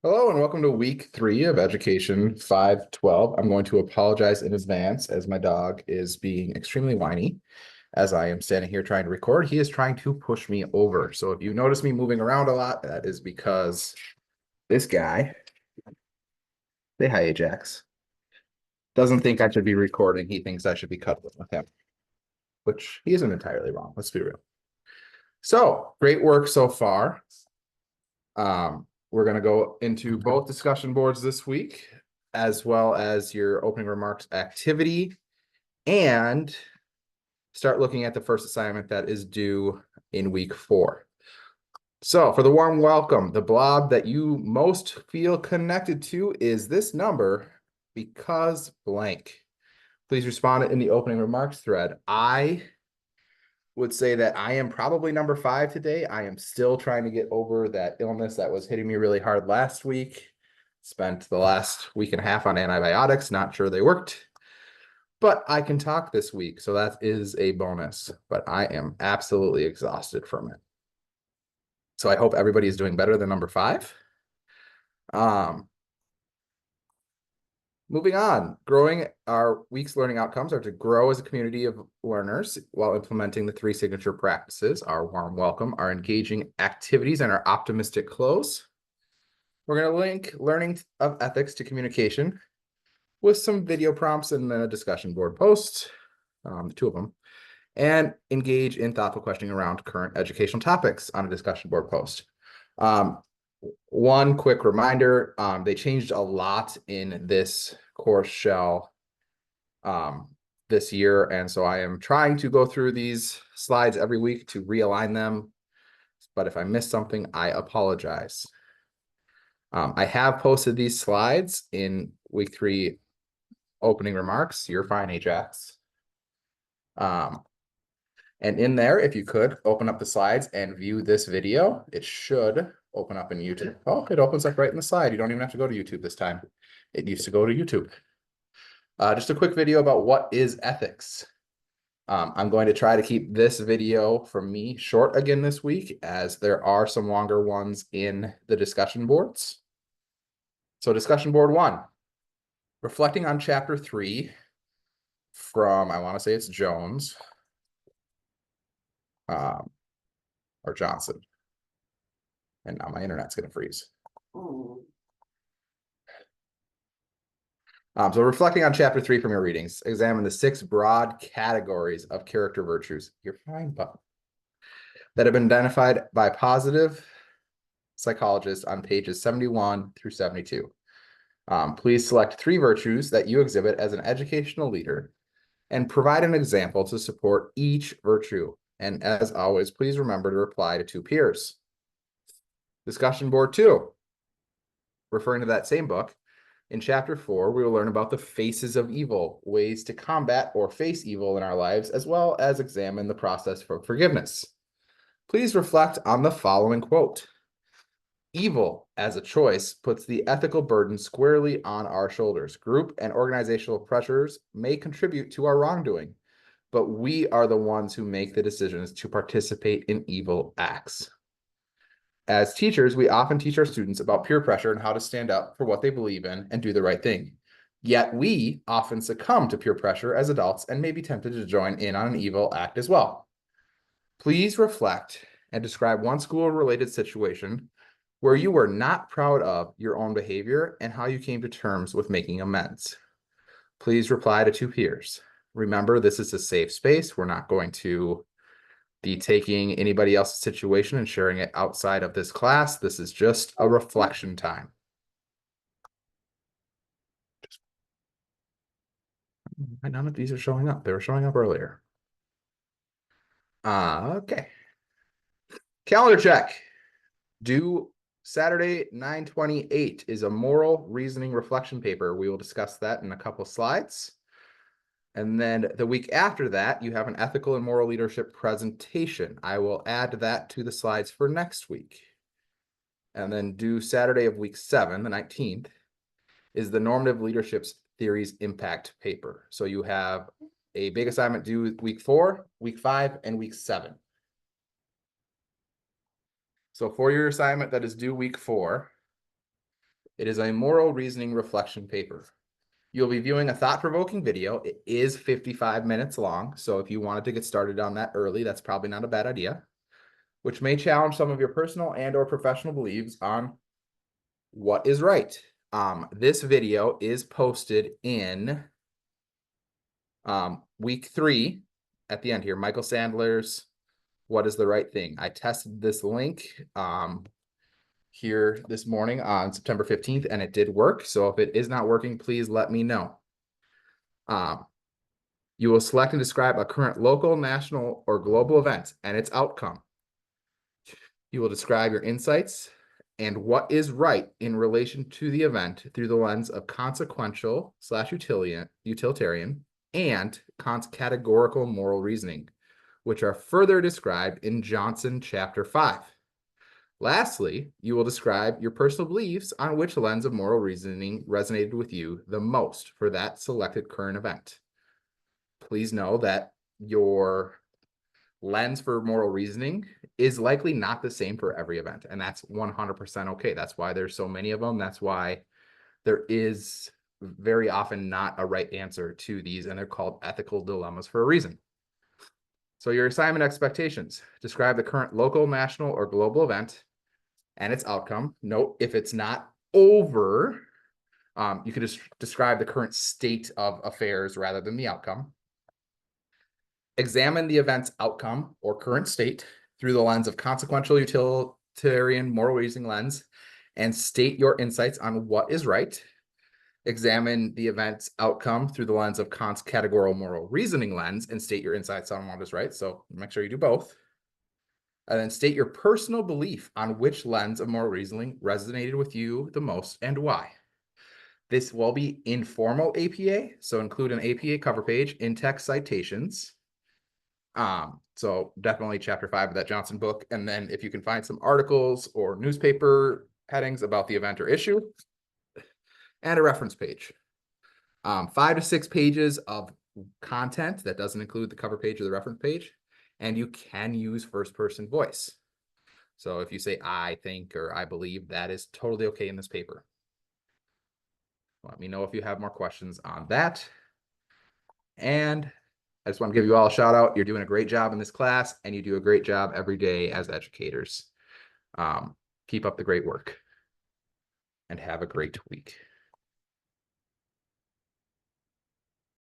Hello and welcome to week 3 of Education 512. I'm going to apologize in advance as my dog is being extremely whiny as I am standing here trying to record. He is trying to push me over. So if you notice me moving around a lot, that is because this guy, say hi, Ajax, doesn't think I should be recording. He thinks I should be cuddling with him, which he isn't entirely wrong. Let's be real. So great work so far. We're going to go into both discussion boards this week, as well as your opening remarks activity, and start looking at the first assignment that is due in week 4. So for the warm welcome, the blob that you most feel connected to is this number because blank. Please respond in the opening remarks thread. I would say that I am probably number 5 today. I am still trying to get over that illness that was hitting me really hard last week. Spent the last week and a half on antibiotics, not sure they worked, but I can talk this week, so that is a bonus, but I am absolutely exhausted from it. So I hope everybody is doing better than number 5. Moving on, growing our week's learning outcomes are to grow as a community of learners while implementing the 3 signature practices, our warm welcome, our engaging activities, and our optimistic close. We're going to link learning of ethics to communication with some video prompts and then a discussion board post, 2 of them, and engage in thoughtful questioning around current educational topics on a discussion board post. One quick reminder, they changed a lot in this course shell this year, and so I am trying to go through these slides every week to realign them, but if I miss something, I apologize. I have posted these slides in week 3 opening remarks. You're fine, Ajax. And in there, if you could open up the slides and view this video, it should open up in YouTube. Oh, it opens up right in the slide. You don't even have to go to YouTube this time. It used to go to YouTube. Just a quick video about what is ethics. I'm going to try to keep this video from me short again this week, as there are some longer ones in the discussion boards. So discussion board 1, reflecting on chapter 3 from, I want to say it's Jones, or Johnson. And now my internet's going to freeze. So reflecting on chapter 3 from your readings, examine the 6 broad categories of character virtues. You're fine, but that have been identified by positive psychologists on pages 71 through 72. Please select 3 virtues that you exhibit as an educational leader and provide an example to support each virtue. And as always, please remember to reply to 2 peers. Discussion board 2, referring to that same book. In chapter 4, we will learn about the faces of evil, ways to combat or face evil in our lives, as well as examine the process for forgiveness. Please reflect on the following quote. Evil, as a choice, puts the ethical burden squarely on our shoulders. Group and organizational pressures may contribute to our wrongdoing, but we are the ones who make the decisions to participate in evil acts. As teachers, we often teach our students about peer pressure and how to stand up for what they believe in and do the right thing. Yet we often succumb to peer pressure as adults and may be tempted to join in on an evil act as well. Please reflect and describe one school-related situation where you were not proud of your own behavior and how you came to terms with making amends. Please reply to 2 peers. Remember, this is a safe space. We're not going to be taking anybody else's situation and sharing it outside of this class. This is just a reflection time. None of these are showing up. They were showing up earlier. Okay. Calendar check. Due Saturday, 9/28 is a moral reasoning reflection paper. We will discuss that in a couple slides. And then the week after that, you have an ethical and moral leadership presentation. I will add that to the slides for next week. And then due Saturday of week 7, the 19th, is the normative leadership theories impact paper. So you have a big assignment due week 4, week 5, and week 7. So for your assignment that is due week 4, It is a moral reasoning reflection paper. You'll be viewing a thought-provoking video. It is 55 minutes long, so if you wanted to get started on that early, that's probably not a bad idea, which may challenge some of your personal and or professional beliefs on what is right. This video is posted in week 3 at the end here. Michael Sandler's What is the Right Thing? I tested this link here this morning on September 15th, and it did work. So if it is not working, please let me know. You will select and describe a current local, national, or global event and its outcome. You will describe your insights and what is right in relation to the event through the lens of consequential / utilitarian and categorical moral reasoning, which are further described in Johnson chapter 5. Lastly, you will describe your personal beliefs on which lens of moral reasoning resonated with you the most for that selected current event. Please know that your lens for moral reasoning is likely not the same for every event, and that's 100% okay. That's why there's so many of them. That's why there is very often not a right answer to these, and they're called ethical dilemmas for a reason. So your assignment expectations: describe the current local, national, or global event and its outcome. Note, if it's not over, you can just describe the current state of affairs rather than the outcome. Examine the event's outcome or current state through the lens of consequential utilitarian moral reasoning lens and state your insights on what is right. Examine the event's outcome through the lens of Kant's categorical moral reasoning lens and state your insights on what is right. So make sure you do both. And then state your personal belief on which lens of moral reasoning resonated with you the most and why. This will be informal APA, so include an APA cover page, in-text citations. So definitely chapter 5 of that Johnson book. And then if you can find some articles or newspaper headings about the event or issue, and a reference page. 5 to 6 pages of content that doesn't include the cover page or the reference page. And you can use first person voice. So if you say I think or I believe, that is totally okay in this paper. Let me know if you have more questions on that. And I just want to give you all a shout out. You're doing a great job in this class, and you do a great job every day as educators. Keep up the great work and have a great week.